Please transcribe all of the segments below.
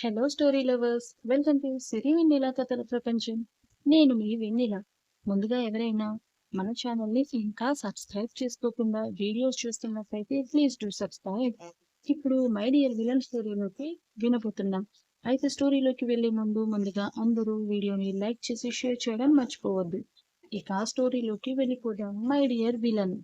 Hello story lovers, welcome to Siri Vennela కథల ప్రపంచం. నేను మీ వెన్నెల. ముందుగా ఎవరైనా మన ఛానల్ని ఇంకా సబ్స్క్రైబ్ చేసుకోకుండా వీడియోస్ చూస్తున్నట్లయితే ప్లీజ్ డూ సబ్స్క్రైబ్. ఇప్పుడు మై డియర్ విలన్ స్టోరీలోకి వినబోతున్నాం. అయితే స్టోరీలోకి వెళ్లే ముందుగా అందరూ వీడియోని లైక్ చేసి షేర్ చేయడం మర్చిపోవద్దు. ఇక స్టోరీలోకి వెళ్ళిపోదాం. My dear villain.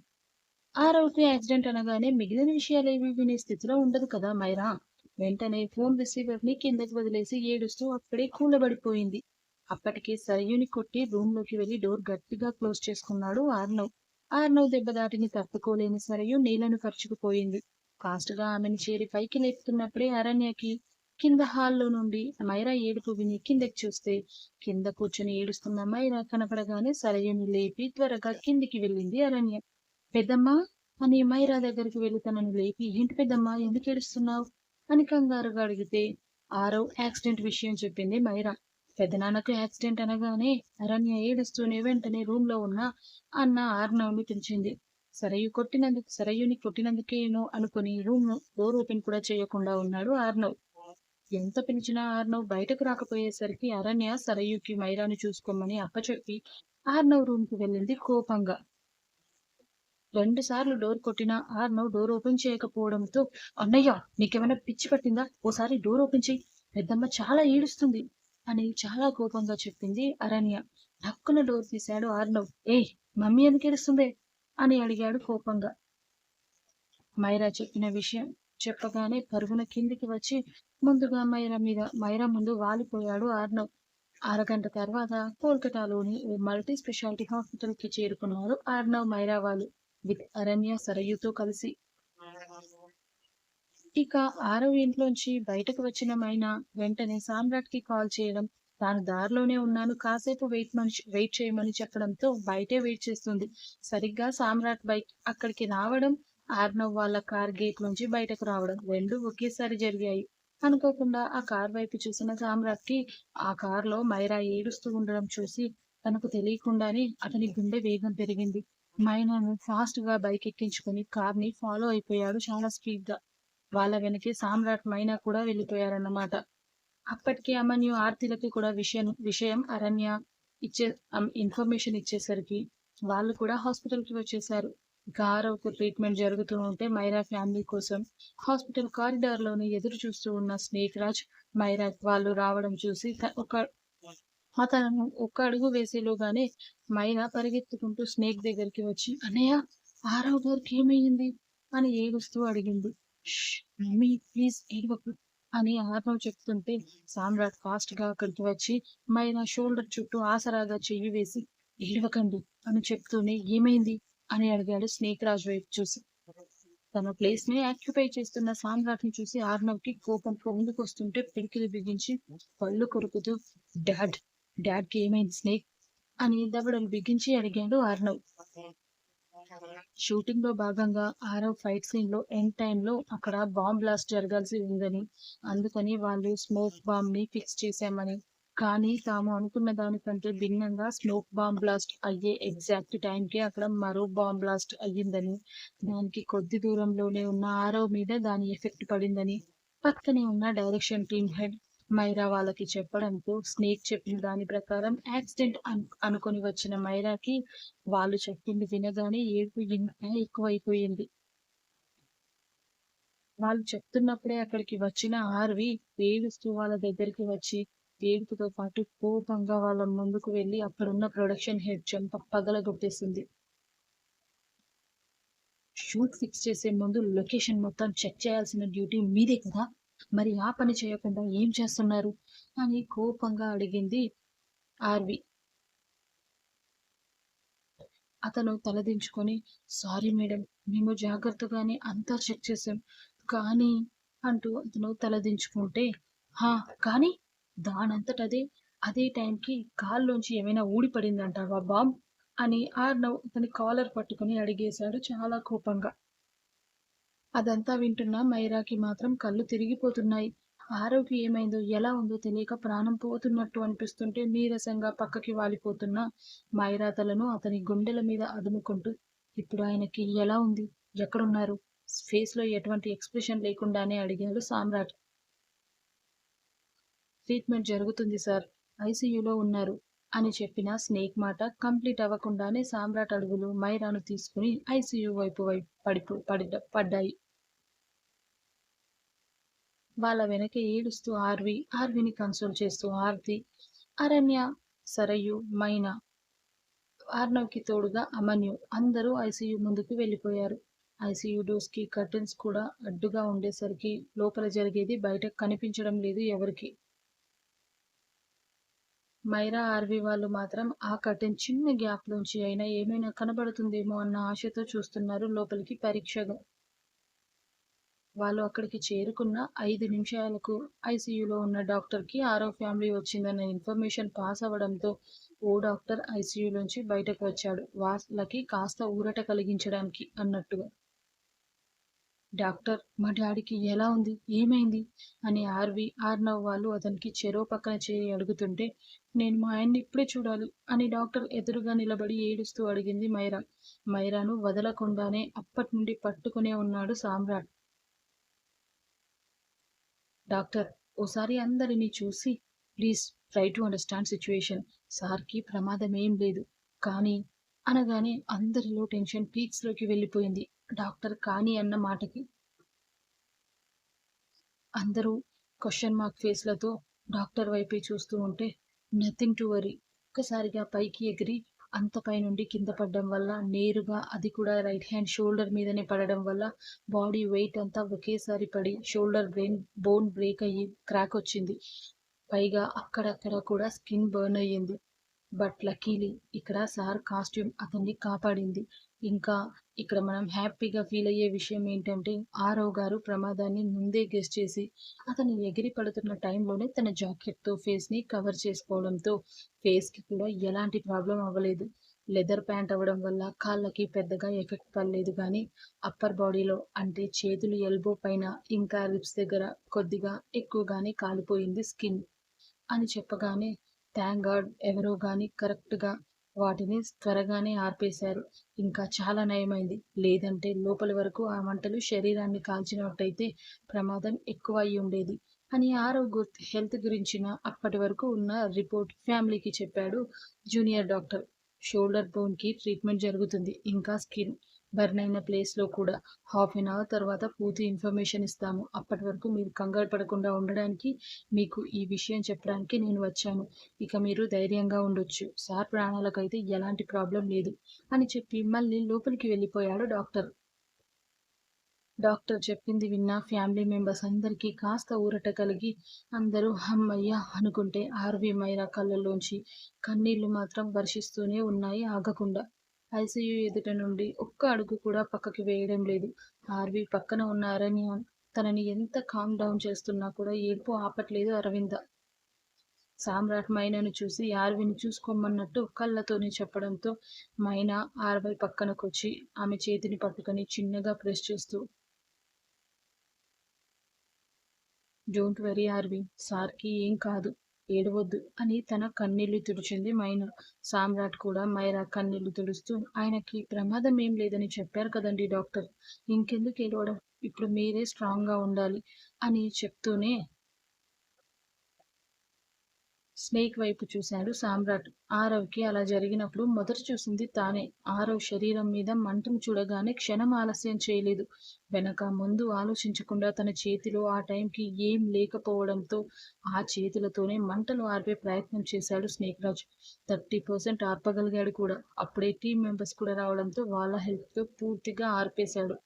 ఆరవకి యాక్సిడెంట్ అనగానే మిగిలిన విషయాలేవి వినే స్థితిలో ఉండదు కదా మైరా. వెంటనే ఫోన్ రిసీవర్ ని కిందకి వదిలేసి ఏడుస్తూ అక్కడే కూలబడిపోయింది. అప్పటికే సరయుని కొట్టి రూమ్ లోకి వెళ్లి డోర్ గట్టిగా క్లోజ్ చేసుకున్నాడు ఆర్నవ్. ఆర్నవ్ దెబ్బ దాటిని తప్పుకోలేని సరయు నేలను ఖర్చుకుపోయింది. ఫాస్ట్ గా ఆమెను చేరి పైకి లేపుతున్నప్పుడే అరణ్యకి కింద హాల్లో నుండి మైరా ఏడుపు విని కిందకి చూస్తే కింద కూర్చొని ఏడుస్తున్న మైరా కనపడగానే సరయుని లేపి త్వరగా కిందికి వెళ్ళింది అరణ్య. పెద్దమ్మా అని మైరా దగ్గరికి వెళ్లి తనను లేపి, ఏంటి పెద్దమ్మా ఎందుకు ఏడుస్తున్నావు అని కంగారుగా అడిగితే ఆరవ్ యాక్సిడెంట్ విషయం చెప్పింది మైరా. పెద్దనాన్నకు యాక్సిడెంట్ అనగానే అరణ్య ఏడుస్తూనే వెంటనే రూమ్ లో ఉన్న అన్న ఆర్నవ్ ని పిలిచింది. సరయుని కొట్టినందుకేనో అనుకుని రూమ్ డోర్ ఓపెన్ కూడా చేయకుండా ఉన్నాడు ఆర్నవ్. ఎంత పిలిచినా ఆర్నవ్ బయటకు రాకపోయేసరికి అరణ్య సరయుకి మైరాను చూసుకోమని అప్పచెప్పి ఆర్నవ్ రూమ్ కి వెళ్ళింది కోపంగా. 2 సార్లు డోర్ కొట్టినా ఆర్నవ్ డోర్ ఓపెన్ చేయకపోవడంతో, అన్నయ్య నీకేమైనా పిచ్చి పట్టిందా, ఓసారి డోర్ ఓపెన్ చెయ్యి, పెద్దమ్మ చాలా ఏడుస్తుంది అని చాలా కోపంగా చెప్పింది అరణ్య. టక్కున డోర్ తీశాడు ఆర్నవ్. ఏయ్, మమ్మీ ఎందుకు ఏడుస్తుందే అని అడిగాడు కోపంగా. మైరా చెప్పిన విషయం చెప్పగానే పరుగున కిందికి వచ్చి ముందుగా మైరా ముందు వాలిపోయాడు ఆర్నవ్. అరగంట తర్వాత కోల్కతాలోని ఓ మల్టీ స్పెషాలిటీ హాస్పిటల్ కి చేరుకున్నారు ఆర్నవ్ మైరా వాళ్ళు విత్ అరణ్య సరయుతో కలిసి. ఇక ఆరవ్ ఇంట్లోంచి బయటకు వచ్చిన మైనా వెంటనే సామ్రాట్ కి కాల్ చేయడం, తాను దారిలోనే ఉన్నాను, కాసేపు వెయిట్ చేయమని చెప్పడంతో బయటే వెయిట్ చేస్తుంది. సరిగ్గా సామ్రాట్ బైక్ అక్కడికి రావడం, ఆర్నవ్ వాళ్ళ కార్ గేట్ నుంచి బయటకు రావడం రెండు ఒకేసారి జరిగాయి. అనుకోకుండా ఆ కార్ వైపు చూసిన సామ్రాట్ కి ఆ కార్ లో మైరా ఏడుస్తూ ఉండడం చూసి తనకు తెలియకుండానే అతని గుండె వేగం పెరిగింది. మైనాను ఫాస్ట్ గా బైక్ ఎక్కించుకుని కార్ ని ఫాలో అయిపోయాడు చాలా స్పీడ్ గా. వాళ్ళ వెనకే సామ్రాట్ మైనా కూడా వెళ్ళిపోయారన్నమాట. అప్పటికే అమన్యు ఆర్తిలకి కూడా విషయం అరణ్య ఇచ్చే ఇన్ఫర్మేషన్ ఇచ్చేసరికి వాళ్ళు కూడా హాస్పిటల్ కి వచ్చేసారు. గారవ్కు ట్రీట్మెంట్ జరుగుతూ ఉంటే మైరా ఫ్యామిలీ కోసం హాస్పిటల్ కారిడార్ లోనే ఎదురు చూస్తూ ఉన్న స్నేక్ రాజ్, మైరా వాళ్ళు రావడం చూసి అతను ఒక్క అడుగు వేసేలోగానే మైరా పరిగెత్తుకుంటూ స్నేక్ దగ్గరికి వచ్చి, అన్నయ్య ఆరవ్ గారికి ఏమయ్యింది అని ఏడుస్తూ అడిగింది. మమ్మీ ప్లీజ్ ఏడవకు అని ఆర్నవ్ చెప్తుంటే సామ్రాట్ ఫాస్ట్ గా అక్కడికి వచ్చి మైనా షోల్డర్ చుట్టూ ఆసరాగా చెయ్యి వేసి, ఏడవకండి అని చెప్తూనే ఏమైంది అని అడిగాడు స్నేక్ రాజ్ వైపు చూసి. తన ప్లేస్ ని ఆక్యుపై చేస్తున్న సామ్రాట్ ని చూసి ఆర్నవ్ కి కోపం పొంగుకొస్తుంటే పిడికిలి బిగించి పళ్ళు కొరుకుతూ, డాడ్ డాడ్ కి ఏమైంది స్నేక్ అని దవడలు బిగించి అడిగాడు ఆర్నవ్. షూటింగ్ లో భాగంగా ఆరవ్ ఫైట్ సీన్ లో ఎండ్ టైమ్ లో అక్కడ బాంబ్ బ్లాస్ట్ జరగాల్సి ఉందని, అందుకని వాళ్ళు స్మోక్ బాంబ్ ని ఫిక్స్ చేశామని, కానీ తాము అనుకున్న దానికంటే భిన్నంగా స్మోక్ బాంబ్ బ్లాస్ట్ అయ్యే ఎగ్జాక్ట్ టైం కి అక్కడ మరో బాంబ్ బ్లాస్ట్ అయ్యిందని, దానికి కొద్ది దూరంలోనే ఉన్న ఆరవ్ మీద దాని ఎఫెక్ట్ పడిందని పక్కనే ఉన్న డైరెక్షన్ టీమ్ హెడ్ మైరా వాళ్ళకి చెప్పడంతో స్నేక్ చెప్పిన దాని ప్రకారం యాక్సిడెంట్ అనుకొని వచ్చిన మైరాకి వాళ్ళు చెప్పింది వినగానే ఏడుపు ఇంకా ఎక్కువైపోయింది. వాళ్ళు చెప్తున్నప్పుడే అక్కడికి వచ్చిన ఆర్వి ఏడుస్తూ వాళ్ళ దగ్గరికి వచ్చి ఏడుపుతో పాటు కోపంగా వాళ్ళ ముందుకు వెళ్లి అక్కడున్న ప్రొడక్షన్ హెడ్ చెంప పగలగొట్టేసింది. షూట్ ఫిక్స్ చేసే ముందు లొకేషన్ మొత్తం చెక్ చేయాల్సిన డ్యూటీ మీదే కదా, మరి ఆ పని చేయకుండా ఏం చేస్తున్నారు అని కోపంగా అడిగింది ఆర్వి. అతను తలదించుకొని, సారీ మేడం, మేము జాగ్రత్తగానే అంతా చెక్ చేసాం కానీ అంటూ అతను తలదించుకుంటే, హా కానీ దానంతటదే అదే టైంకి కాల్లోంచి ఏమైనా ఊడిపడిందంటావా బాంబ్ అని ఆర్నవ్ అతని కాలర్ పట్టుకుని అడిగేశాడు చాలా కోపంగా. అదంతా వింటున్న మైరాకి మాత్రం కళ్ళు తిరిగిపోతున్నాయి. ఆరవ్‌కి ఏమైందో, ఎలా ఉందో తెలియక ప్రాణం పోతున్నట్టు అనిపిస్తుంటే నీరసంగా పక్కకి వాలిపోతున్న మైరా తలను అతని గుండెల మీద అదుముకుంటూ, ఇప్పుడు ఆయనకి ఎలా ఉంది? ఎక్కడున్నారు? ఫేస్‌లో ఎటువంటి ఎక్స్‌ప్రెషన్ లేకుండానే అడిగాడు సామ్రాట్. ట్రీట్మెంట్ జరుగుతుంది సార్. ఐసీయూలో ఉన్నారు అని చెప్పిన స్నేక్ మాట కంప్లీట్ అవ్వకుండానే సామ్రాట్ అడుగులు మైరాను తీసుకుని ఐసీయూ వైపు పడ్డాయి. వాళ్ళ వెనక ఏడుస్తూ ఆర్విని కన్సోల్ చేస్తూ ఆర్తి, అరణ్య, సరయు, మైనా, ఆర్నవ్‌కి తోడుగా అమన్యు అందరూ ఐసీయూ ముందుకు వెళ్ళిపోయారు. ఐసీయూ డోర్స్‌కి కర్టెన్స్ కూడా అడ్డుగా ఉండేసరికి లోపల జరిగేది బయట కనిపించడం లేదు ఎవరికీ. మైరా, ఆర్వి వాళ్ళు మాత్రం ఆ కర్టెన్ చిన్న గ్యాప్‌లోంచి అయినా ఏమైనా కనబడుతుందేమో అన్న ఆశతో చూస్తున్నారు లోపలికి పరీక్షగా. వాళ్ళు అక్కడికి చేరుకున్న 5 నిమిషాలకు ఐసీయూలో ఉన్న డాక్టర్‌కి ఆరో ఫ్యామిలీ వచ్చిందన్న ఇన్ఫర్మేషన్ పాస్ అవ్వడంతో ఓ డాక్టర్ ఐసీయూలోంచి బయటకు వచ్చాడు. వాళ్ళకి కాస్త ఊరట కలిగించడానికి అన్నట్టుగా. డాక్టర్, మా డాడీకి ఎలా ఉంది? ఏమైంది? అని ఆర్నవ్ వాళ్ళు అతనికి చెరో పక్కన చేరి అడుగుతుంటే, నేను మా ఆయన్ని ఇప్పుడే చూడాలి అని డాక్టర్ ఎదురుగా నిలబడి ఏడుస్తూ అడిగింది మైరా. మైరాను వదలకుండానే అప్పట్నుండి పట్టుకునే ఉన్నాడు సామ్రాట్. డాక్టర్, ఓసారి అందరినీ చూసి please try to understand situation. సార్‌కి ప్రమాదం ఏం లేదు. కానీ అనగానే అందరిలో టెన్షన్ పీక్స్‌లోకి వెళ్ళిపోయింది. డాక్టర్ కానీ అన్న మాటకి. అందరూ క్వెషన్ మార్క్ ఫేస్‌లతో డాక్టర్ వైపే చూస్తూ ఉంటే నథింగ్ టు వరీ. ఒక్కసారిగా పైకి ఎగిరి అంత పైనుండి కింద పడడం వల్ల నేరుగా అది కూడా రైట్ హ్యాండ్ షోల్డర్ మీదనే పడడం వల్ల బాడీ వెయిట్ అంతా ఒకేసారి పడి షోల్డర్ బోన్ బ్రేక్ అయ్యి క్రాక్ వచ్చింది. పైగా అక్కడక్కడ కూడా స్కిన్ బర్న్ అయ్యింది. బట్ లక్కీలీ ఇక్కడ సార్ కాస్ట్యూమ్ అతన్ని కాపాడింది. ఇంకా ఇక్కడ మనం హ్యాపీగా ఫీల్ అయ్యే విషయం ఏంటంటే ఆరవ్ గారు ప్రమాదాన్ని ముందే గెస్ చేసి అతను ఎగిరి పడుతున్న టైంలోనే తన జాకెట్‌తో ఫేస్‌ని కవర్ చేసుకోవడంతో ఫేస్‌కి కూడా ఎలాంటి ప్రాబ్లమ్ అవ్వలేదు. లెదర్ ప్యాంట్ అవ్వడం వల్ల కాళ్ళకి పెద్దగా ఎఫెక్ట్ పడలేదు కానీ అప్పర్ బాడీలో అంటే చేతులు ఎల్బో పైన ఇంకా రిబ్స్ దగ్గర కొద్దిగా ఎక్కువగానే కాలిపోయింది స్కిన్ అని చెప్పగానే థాంక్ గాడ్ ఎవరో గాని కరెక్ట్‌గా వాటిని త్వరగానే ఆర్పేశారు. ఇంకా చాలా నయమైంది. లేదంటే లోపలి వరకు ఆ మంటలు శరీరాన్ని కాల్చినట్టయితే ప్రమాదం ఎక్కువ అయ్యుండేది అని హెల్త్ గురించిన అప్పటి వరకు ఉన్న రిపోర్ట్ ఫ్యామిలీకి చెప్పాడు జూనియర్ డాక్టర్. షోల్డర్ బోన్‌కి ట్రీట్మెంట్ జరుగుతుంది. ఇంకా స్కిన్ బర్న్ అయిన ప్లేస్‌లో కూడా హాఫ్ ఎన్ అవర్ తర్వాత పూర్తి ఇన్ఫర్మేషన్ ఇస్తాము. అప్పటి వరకు మీరు కంగారు పడకుండా ఉండడానికి మీకు ఈ విషయం చెప్పడానికి నేను వచ్చాను. ఇక మీరు ధైర్యంగా ఉండొచ్చు. సార్ ప్రాణాలకైతే ఎలాంటి ప్రాబ్లం లేదు అని చెప్పి మళ్ళీ లోపలికి వెళ్ళిపోయాడు డాక్టర్. డాక్టర్ చెప్పింది విన్న ఫ్యామిలీ మెంబర్స్ అందరికీ కాస్త ఊరట కలిగి అందరూ హమ్మయ్య అనుకుంటే ఆర్వి మైరా కళ్ళల్లోంచి కన్నీళ్లు మాత్రం వర్షిస్తూనే ఉన్నాయి ఆగకుండా. ఐసీయూ ఎదుట నుండి ఒక్క అడుగు కూడా పక్కకి వేయడం లేదు. ఆర్వి పక్కన ఉన్న అరణ్య తనని ఎంత కామ్ డౌన్ చేస్తున్నా కూడా ఏడుపు ఆపట్లేదు అరవింద. సామ్రాట్ మైనాను చూసి ఆర్విని చూసుకోమన్నట్టు కళ్ళతోనే చెప్పడంతో మైనా ఆర్వి పక్కనకొచ్చి ఆమె చేతిని పట్టుకొని చిన్నగా ప్రెస్ చేస్తూ డోంట్ వరీ ఆర్వి, సార్‌కి ఏం కాదు. ఏడవొద్దు అని తన కన్నీళ్లు తుడిచింది మైనా. సామ్రాట్ కూడా మైరా కన్నీళ్లు తుడుస్తూ ఆయనకి ప్రమాదం ఏం లేదని చెప్పారు కదండీ డాక్టర్. ఇంకెందుకు ఏడవడం? ఇప్పుడు మీరే స్ట్రాంగ్‌గా ఉండాలి అని చెప్తూనే స్నేక్ వైపు చూశాడు సామ్రాట్. ఆరవ్‌కి అలా జరిగినప్పుడు మొదట చూసింది తానే. ఆరవ్ శరీరం మీద మంటను చూడగానే క్షణం ఆలస్యం చేయలేదు. వెనక ముందు ఆలోచించకుండా తన చేతిలో ఆ టైంకి ఏం లేకపోవడంతో ఆ చేతులతోనే మంటలు ఆర్పే ప్రయత్నం చేశాడు స్నేక్ రాజ్. 30% ఆర్పగలిగాడు కూడా. అప్పుడే టీమ్ మెంబర్స్ కూడా రావడంతో వాళ్ళ హెల్ప్‌తో పూర్తిగా ఆర్పేశాడు.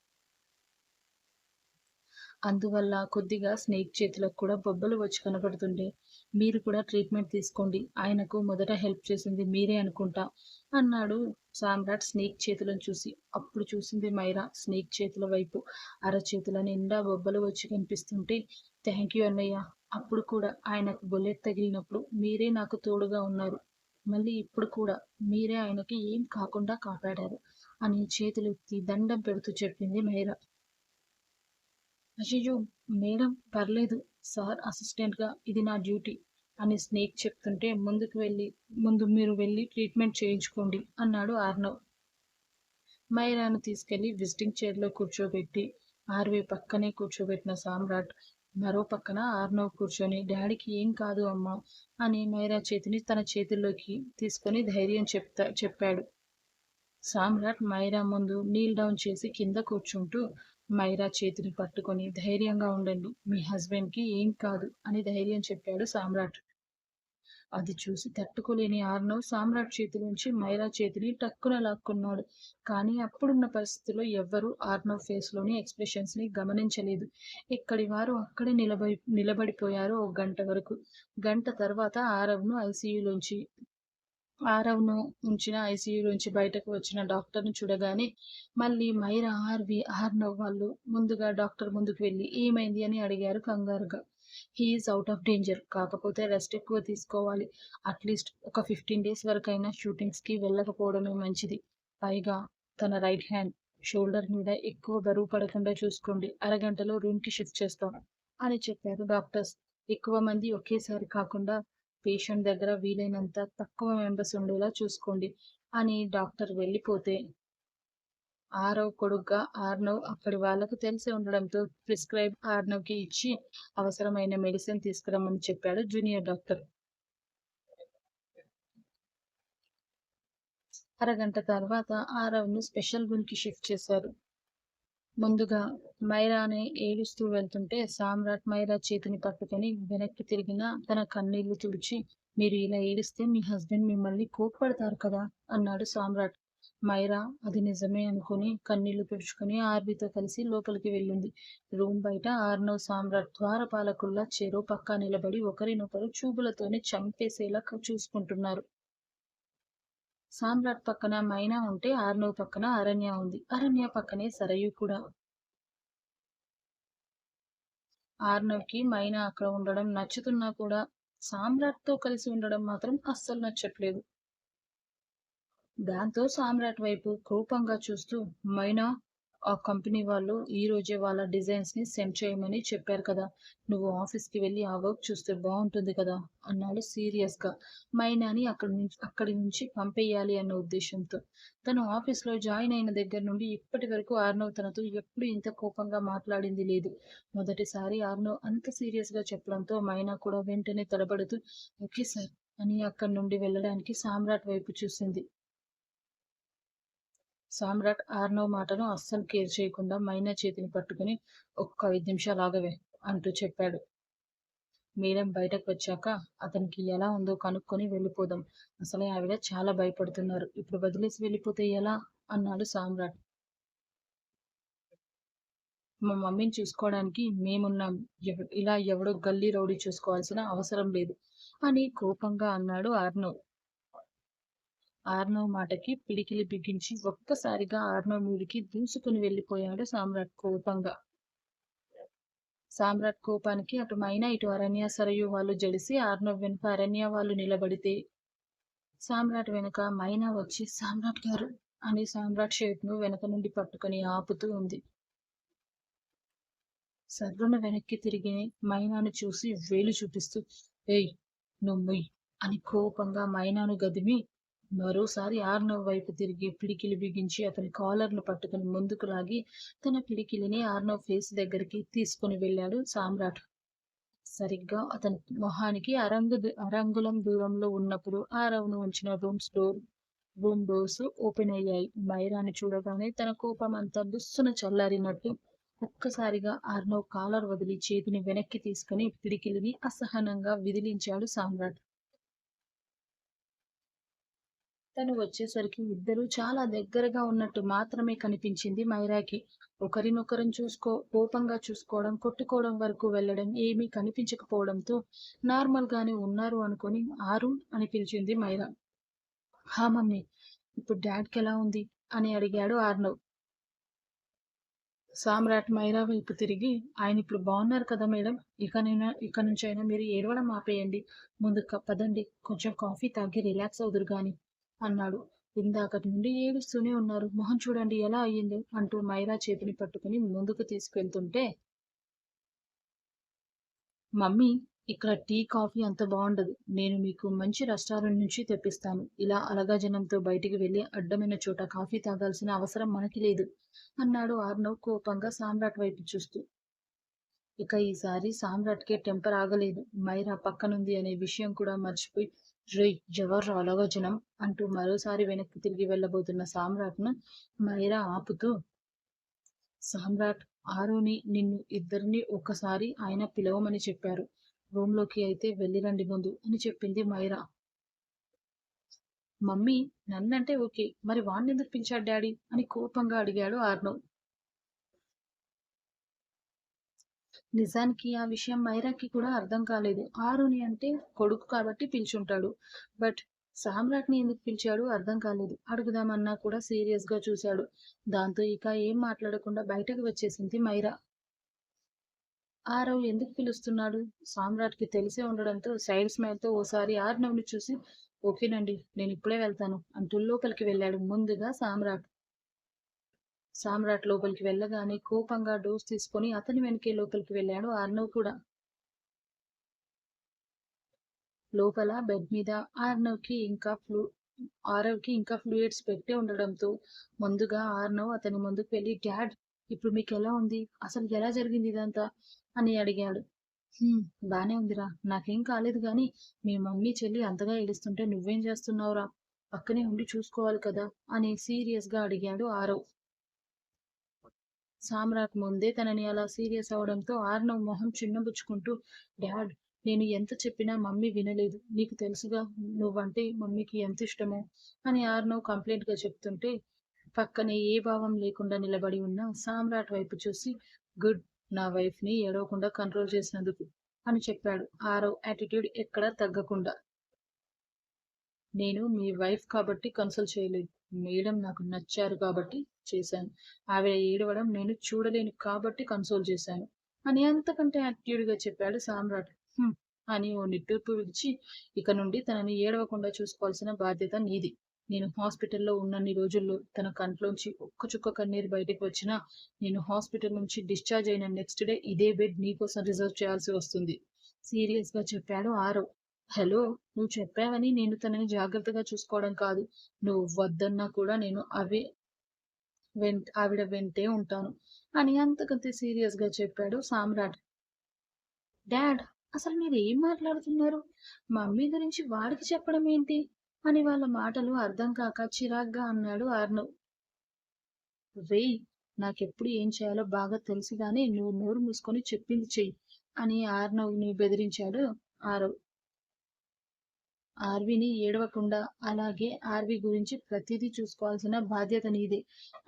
అందువల్ల కొద్దిగా స్నేక్ చేతులకు కూడా బొబ్బలు వచ్చి కనపడుతుండే. మీరు కూడా ట్రీట్మెంట్ తీసుకోండి. ఆయనకు మొదట హెల్ప్ చేసింది మీరే అనుకుంటా అన్నాడు సామ్రాట్ స్నేక్ చేతులను చూసి. అప్పుడు చూసింది మైరా స్నేక్ చేతుల వైపు. అరచేతుల నిండా బొబ్బలు వచ్చి కనిపిస్తుంటే థ్యాంక్ యూ అన్నయ్య. అప్పుడు కూడా ఆయనకు బుల్లెట్ తగిలినప్పుడు మీరే నాకు తోడుగా ఉన్నారు. మళ్ళీ ఇప్పుడు కూడా మీరే ఆయనకి ఏం కాకుండా కాపాడారు అని చేతులెత్తి దండం పెడుతూ చెప్పింది మైరా. అయ్యయ్యో! మేడం పర్లేదు. సార్ అసిస్టెంట్‌గా ఇది నా డ్యూటీ అని స్నేక్ చెప్తుంటే ముందు మీరు వెళ్లి ట్రీట్మెంట్ చేయించుకోండి అన్నాడు ఆర్నవ్. మైరాను తీసుకెళ్లి విజిటింగ్ చైర్‌లో కూర్చోబెట్టి ఆర్వి పక్కనే కూర్చోబెట్టిన సామ్రాట్ మరో పక్కన ఆర్నవ్ కూర్చొని డాడీకి ఏం కాదు అమ్మా అని మైరా చేతిని తన చేతుల్లోకి తీసుకొని ధైర్యం చెప్పాడు. సామ్రాట్ మైరా ముందు నీల్ డౌన్ చేసి కింద కూర్చుంటూ మైరా చేతిని పట్టుకొని ధైర్యంగా ఉండండి, మీ హస్బెండ్ కి ఏం కాదు అని ధైర్యం చెప్పాడు సామ్రాట్. అది చూసి తట్టుకోలేని ఆర్నవ్ సామ్రాట్ చేతిలోంచి మైరా చేతిని టక్కున లాక్కున్నాడు. కానీ అప్పుడున్న పరిస్థితుల్లో ఎవ్వరూ ఆర్నవ్ ఫేస్ లోని ఎక్స్ప్రెషన్స్ ని గమనించలేదు. ఎక్కడి వారు అక్కడే నిలబడిపోయారు ఒక గంట వరకు. గంట తర్వాత ఆరవ్ను ఉంచిన ఐసీయూలోంచి బయటకు వచ్చిన డాక్టర్ని చూడగానే మళ్ళీ మైరా, ఆర్నవ్ వాళ్ళు ముందుగా డాక్టర్ ముందుకు వెళ్ళి ఏమైంది అని అడిగారు కంగారుగా. హీఈస్ అవుట్ ఆఫ్ డేంజర్, కాకపోతే రెస్ట్ ఎక్కువ తీసుకోవాలి. అట్లీస్ట్ ఒక 15 days వరకైనా షూటింగ్స్కి వెళ్ళకపోవడమే మంచిది. పైగా తన రైట్ హ్యాండ్ షోల్డర్ మీద ఎక్కువ బరువు పడకుండా చూసుకోండి. అరగంటలో రూమ్కి షిఫ్ట్ చేస్తాం అని చెప్పారు డాక్టర్స్. ఎక్కువ మంది ఒకేసారి కాకుండా పేషెంట్ దగ్గర వీలైనంత తక్కువ మెంబర్స్ ఉండేలా చూసుకోండి అని డాక్టర్ వెళ్ళిపోతే ఆరవ్ కొడుగ్గా ఆర్నవ్ అక్కడి వాళ్లకు తెలిసి ఉండడంతో ప్రిస్క్రైబ్ ఆర్నవ్కి ఇచ్చి అవసరమైన మెడిసిన్ తీసుకురమ్మని చెప్పాడు జూనియర్ డాక్టర్. అరగంట తర్వాత ఆరవ్ను స్పెషల్ రూమ్కి షిఫ్ట్ చేశారు. ముందుగా మైరానే ఏడుస్తూ వెళ్తుంటే సామ్రాట్ మైరా చేతిని పట్టుకొని వెనక్కి తిరిగిన తన కన్నీళ్లు తుడిచి, మీరు ఇలా ఏడిస్తే మీ హస్బెండ్ మిమ్మల్ని కోప్పడతారు కదా అన్నాడు సామ్రాట్. మైరా అది నిజమే అనుకుని కన్నీళ్లు తుడుచుకొని ఆర్బీతో కలిసి లోపలికి వెళ్ళింది. రూమ్ బయట ఆర్నవ్ సామ్రాట్ ద్వారపాలకుల్లా చెరో పక్కా నిలబడి ఒకరినొకరు చూపులతోనే చంపేసేలా చూసుకుంటున్నారు. సామ్రాట్ పక్కన మైనా ఉంటే ఆర్నవ్ పక్కన అరణ్య ఉంది. అరణ్య పక్కనే సరయు కూడా. ఆర్నవ్కి మైనా అక్కడ ఉండడం నచ్చుతున్నా కూడా సామ్రాట్తో కలిసి ఉండడం మాత్రం అస్సలు నచ్చట్లేదు. దాంతో సామ్రాట్ వైపు కోపంగా చూస్తూ, మైనా, ఆ కంపెనీ వాళ్ళు ఈ రోజే వాళ్ళ డిజైన్స్ ని సెండ్ చేయమని చెప్పారు కదా, నువ్వు ఆఫీస్కి వెళ్ళి ఆ వర్క్ చూస్తే బాగుంటుంది కదా అన్నాడు సీరియస్ గా. మైనాని అక్కడి నుంచి పంపేయాలి అన్న ఉద్దేశంతో. తను ఆఫీస్లో జాయిన్ అయిన దగ్గర నుండి ఇప్పటి వరకు ఆర్నవ్ తనతో ఎప్పుడు ఇంత కోపంగా మాట్లాడింది లేదు. మొదటిసారి ఆర్నవ్ అంత సీరియస్ గా చెప్పడంతో మైనా కూడా వెంటనే తడబడుతూ ఓకే సార్ అని అక్కడి నుండి వెళ్ళడానికి సామ్రాట్ వైపు చూసింది. సామ్రాట్ ఆర్నవ్ మాటను అస్సలు కేర్ చేయకుండా మైనా చేతిని పట్టుకుని ఒక్క 5 నిమిషాలు ఆగవే అంటూ చెప్పాడు. మేడం బయటకు వచ్చాక అతనికి ఎలా ఉందో కనుక్కొని వెళ్ళిపోదాం. అసలే ఆవిడ చాలా భయపడుతున్నారు, ఇప్పుడు వదిలేసి వెళ్ళిపోతే ఎలా అన్నాడు సామ్రాట్. మా మమ్మీని చూసుకోవడానికి మేమున్నాం, ఇలా ఎవడో గల్లీ రౌడీ చూసుకోవాల్సిన అవసరం లేదు అని కోపంగా అన్నాడు ఆర్నవ్. ఆర్నవ్ మాటకి పిడికిలి బిగించి ఒక్కసారిగా ఆర్నవ్ మీదికి దూసుకుని వెళ్ళిపోయాడు సామ్రాట్ కోపంగా. సామ్రాట్ కోపానికి అటు మైనా ఇటు అరణ్య సరయు వాళ్ళు జడిసి ఆర్నవ్ వెనుక అరణ్య వాళ్ళు నిలబడితే సామ్రాట్ వెనుక మైనా వచ్చి సామ్రాట్ గారు అని సామ్రాట్ షర్ట్ ను వెనక నుండి పట్టుకుని ఆపుతూ ఉంది. సర్రున వెనక్కి తిరిగి మైనాను చూసి వేలు చూపిస్తూ ఏయ్ నువ్వు అని కోపంగా మైనాను గదిమి మరోసారి ఆర్నవ్ వైపు తిరిగి పిడికిలి బిగించి అతని కాలర్ను పట్టుకుని ముందుకు లాగి తన పిడికిలిని ఆర్నవ్ ఫేస్ దగ్గరికి తీసుకుని వెళ్ళాడు సామ్రాట్. సరిగ్గా అతని మొహానికి అరంగుళం దూరంలో ఉన్నప్పుడు ఆరవ్ను ఉంచిన రూమ్ డోర్స్ ఓపెన్ అయ్యాయి. మైరాని చూడగానే తన కోపం అంతా బుస్సున చల్లారినట్టు ఒక్కసారిగా ఆర్నవ్ కాలర్ వదిలి చేతిని వెనక్కి తీసుకుని పిడికిలిని అసహనంగా విదిలించాడు సామ్రాట్. తను వచ్చేసరికి ఇద్దరూ చాలా దగ్గరగా ఉన్నట్టు మాత్రమే కనిపించింది మైరాకి. ఒకరినొకరం కోపంగా చూసుకోవడం, కొట్టుకోవడం వరకు వెళ్ళడం ఏమీ కనిపించకపోవడంతో నార్మల్ గానే ఉన్నారు అనుకుని ఆరు అని పిలిచింది మైరా. హా మమ్మీ, ఇప్పుడు డాడ్కి ఎలా ఉంది అని అడిగాడు ఆర్నవ్. సామ్రాట్ మైరా వైపు తిరిగి ఆయన ఇప్పుడు బాగున్నారు కదా మేడం, ఇక నుంచైనా మీరు ఏడవడం ఆపేయండి, ముందు పదండి కొంచెం కాఫీ తాగి రిలాక్స్ అవుదురు గాని అన్నాడు. ఇందాకటి నుండి ఏడుస్తూనే ఉన్నారు, మొహం చూడండి ఎలా అయ్యిందో అంటూ మైరా చేతిని పట్టుకుని ముందుకు తీసుకెళ్తుంటే మమ్మీ, ఇక్కడ టీ కాఫీ అంత బాగుండదు, నేను మీకు మంచి రెస్టారెంట్ నుంచి తెప్పిస్తాను, ఇలా అలగా జనంతో బయటికి వెళ్ళి అడ్డమైన చోట కాఫీ తాగాల్సిన అవసరం మనకి లేదు అన్నాడు ఆర్నవ్ కోపంగా సామ్రాట్ వైపు చూస్తూ. ఇక ఈసారి సామ్రాట్‌కి టెంపర్ ఆగలేదు. మైరా పక్కనుంది అనే విషయం కూడా మర్చిపోయి, "రేయ్! ఎవర్రా అలగజనం" అంటూ మరోసారి వెనక్కి తిరిగి వెళ్ళబోతున్న సామ్రాట్‌ను మైరా ఆపుతూ, "సామ్రాట్, ఆరుని, నిన్ను ఇద్దరిని ఒక్కసారి ఆయన పిలవమని చెప్పారు. రూమ్‌లోకి అయితే వెళ్ళిరండి ముందు" అని చెప్పింది మైరా. "Mummy, నన్నంటే okay. మరి వాణ్ణెందుకు పిలిచారు డాడీ" అని కోపంగా అడిగాడు ఆర్నవ్. నిజానికి ఆ విషయం మైరాకి కూడా అర్థం కాలేదు. ఆరుని అంటే కొడుకు కాబట్టి పిలిచుంటాడు. బట్ సామ్రాట్‌ని ఎందుకు పిలిచాడో అర్థం కాలేదు. అడుగుదామన్నా కూడా సీరియస్‌గా చూశాడు. దాంతో ఇక ఏం మాట్లాడకుండా బయటకు వచ్చేసింది మైరా. ఆరవ్ ఎందుకు పిలుస్తున్నాడు? సామ్రాట్‌కి తెలిసే ఉండడంతో సైడ్ స్మైల్‌తో ఓసారి ఆర్నవ్‌ని చూసి, "ఓకేనండి, నేనిప్పుడే వెళ్తాను" అంటూ లోపలికి వెళ్ళాడు ముందుగా సామ్రాట్. సామ్రాట్ లోపలికి వెళ్ళగానే కోపంగా డోస్ తీసుకొని అతని వెనకే లోపలికి వెళ్ళాడు ఆర్నవ్ కూడా. లోపల బెడ్ మీద ఆర్నవ్‌కి ఇంకా ఫ్లూ ఆరవ్‌కి ఇంకా ఫ్లూయిడ్స్ పెట్టి ఉండడంతో ముందుగా ఆర్నవ్ అతని ముందుకు వెళ్లి, "డాడ్, ఇప్పుడు మీకెలా ఉంది? అసలు ఎలా జరిగింది ఇదంతా?" అని అడిగాడు. "హ్మ్. బానే ఉందిరా. నాకేం కాలేదు గానీ, మీ మమ్మీ, చెల్లి అంతగా ఏడుస్తుంటే నువ్వేం చేస్తున్నావురా? పక్కనే ఉండి చూసుకోవాలి కదా" అని సీరియస్‌గా అడిగాడు ఆరవ్. సామ్రాట్ ముందే తనని అలా సీరియస్ అవ్వడంతో ఆర్నవ్ మొహం చిన్నబుచ్చుకుంటూ, డాడ్, నేను ఎంత చెప్పినా మమ్మీ వినలేదు. నీకు తెలుసుగా నువ్వంటే మమ్మీకి ఎంత ఇష్టమో అని ఆర్నవ్ కంప్లైంట్‌గా చెప్తుంటే, పక్కనే ఏ భావం లేకుండా నిలబడి ఉన్న సామ్రాట్ వైపు చూసి, గుడ్, నా వైఫ్‌ని ఏడవకుండా కంట్రోల్ చేసినందుకు అని చెప్పాడు ఆరవ్ యాటిట్యూడ్ ఎక్కడా తగ్గకుండా. నేను మీ వైఫ్ కాబట్టి కన్సల్ట్ చేయలేదు. మేడం నాకు నచ్చారు కాబట్టి చేశాను. ఆవిడ ఏడవడం నేను చూడలేను కాబట్టి కన్సోల్ చేశాను అని అంతకంటే యాటిట్యూడ్‌గా చెప్పాడు సామ్రాట్. హ్మ్. అని ఓ నిట్టూర్పు విడిచి, ఇక నుండి తనని ఏడవకుండా చూసుకోవాల్సిన బాధ్యత నీది. నేను హాస్పిటల్‌లో ఉన్నన్ని రోజుల్లో తన కంట్లోంచి ఒక్క చుక్క కన్నీరు బయటకు వచ్చినా, నేను హాస్పిటల్ నుంచి డిశ్చార్జ్ అయిన నెక్స్ట్ డే ఇదే బెడ్ నీకోసం రిజర్వ్ చేయాల్సి వస్తుంది. సీరియస్‌గా చెప్పాడు ఆరవ్. హలో! నువ్వు చెప్పావని నేను తనని జాగ్రత్తగా చూసుకోవడం కాదు. నువ్వు వద్దన్నా కూడా నేను ఆవిడ వెంటే ఉంటాను అని అంతకంతే సీరియస్‌గా చెప్పాడు సామ్రాట్. డాడ్, అసలు మీరేం మాట్లాడుతున్నారు? మమ్మీ గురించి వాడికి చెప్పడం ఏంటి? అని వాళ్ళ మాటలు అర్థం కాక చిరాగ్గా అన్నాడు అర్నవ్. రేయ్! నాకెప్పుడు ఏం చేయాలో బాగా తెలుసు గానీ నువ్వు నోరు మూసుకొని చెప్పింది చెయ్యి అని ఆర్నవ్‌ని బెదిరించాడు ఆరవ్. ఆర్వీని ఏడవకుండా, అలాగే ఆర్వీ గురించి ప్రతీదీ చూసుకోవాల్సిన బాధ్యత నీదే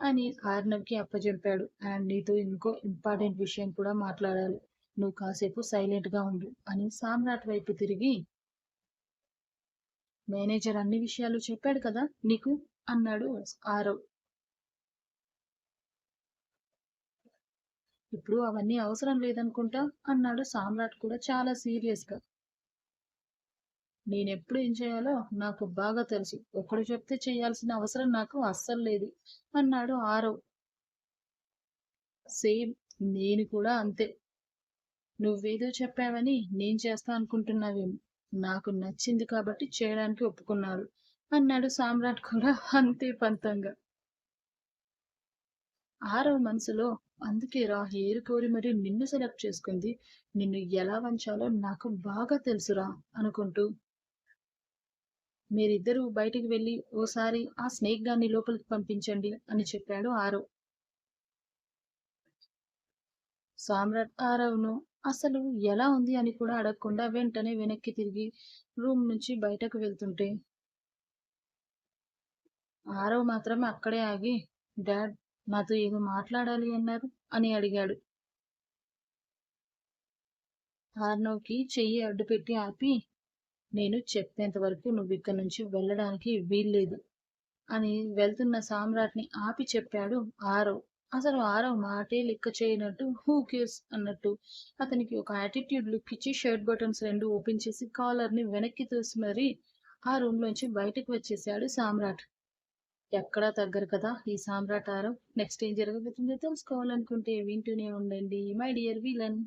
అని ఆర్నవ్‌కి అప్పజెప్పాడు. అండ్ నీతో ఇంకో ఇంపార్టెంట్ విషయం కూడా మాట్లాడాలి. నువ్వు కాసేపు సైలెంట్‌గా ఉండు అని సామ్రాట్ వైపు తిరిగి, మేనేజర్ అన్ని విషయాలు చెప్పాడు కదా నీకు అన్నాడు ఆరవ్. ఇప్పుడు అవన్నీ అవసరం లేదనుకుంటా అన్నాడు సామ్రాట్ కూడా చాలా సీరియస్‌గా. నేనెప్పుడు ఏం చేయాలో నాకు బాగా తెలుసు. ఒకడు చెప్తే చేయాల్సిన అవసరం నాకు అస్సలు లేదు అన్నాడు ఆరవ్. సేమ్, నేను కూడా అంతే. నువ్వేదో చెప్పావని నేను చేస్తా అనుకుంటున్నావేమో. నాకు నచ్చింది కాబట్టి చేయడానికి ఒప్పుకున్నాడు అన్నాడు సామ్రాట్ కూడా అంతే పంతంగా. ఆరవ్ మనసులో, అందుకేరా ఏరికోరి మరి నిన్ను సెలెక్ట్ చేసుకుంది. నిన్ను ఎలా వంచాలో నాకు బాగా తెలుసురా అనుకుంటూ, మీరిద్దరూ బయటికి వెళ్లి ఓసారి ఆ స్నేక్ గాన్ని లోపలికి పంపించండి అని చెప్పాడు ఆరవ్. సామ్రాట్ ఆరవ్‌ను అసలు ఎలా ఉంది అని కూడా అడగకుండా వెంటనే వెనక్కి తిరిగి రూమ్ నుంచి బయటకు వెళ్తుంటే, ఆరవ్ మాత్రం అక్కడే ఆగి, డాడ్, నాతో ఏదో మాట్లాడాలి అన్నారు అని అడిగాడు. ఆర్నవ్‌కి చెయ్యి అడ్డుపెట్టి ఆపి, నేను చెప్పేంత వరకు నువ్విక్కడి నుంచి వెళ్ళడానికి వీల్లేదు అని వెళ్తున్న సామ్రాట్‌ని ఆపి చెప్పాడు ఆరవ్. అసలు ఆరవ్ మాటే లెక్క చేయనట్టు హూ కేర్స్ అన్నట్టు అతనికి ఒక యాటిట్యూడ్ లుక్ ఇచ్చి షర్ట్ బటన్స్ 2 ఓపెన్ చేసి కాలర్‌ని వెనక్కి తోసి మరీ ఆ రూమ్‌లోంచి బయటకు వచ్చేసాడు సామ్రాట్. ఎక్కడా తగ్గరు కదా ఈ సామ్రాట్ ఆరవ్. నెక్స్ట్ ఏం జరగబోతుందో తెలుసుకోవాలనుకుంటే వింటూనే ఉండండి మై డియర్ విలన్.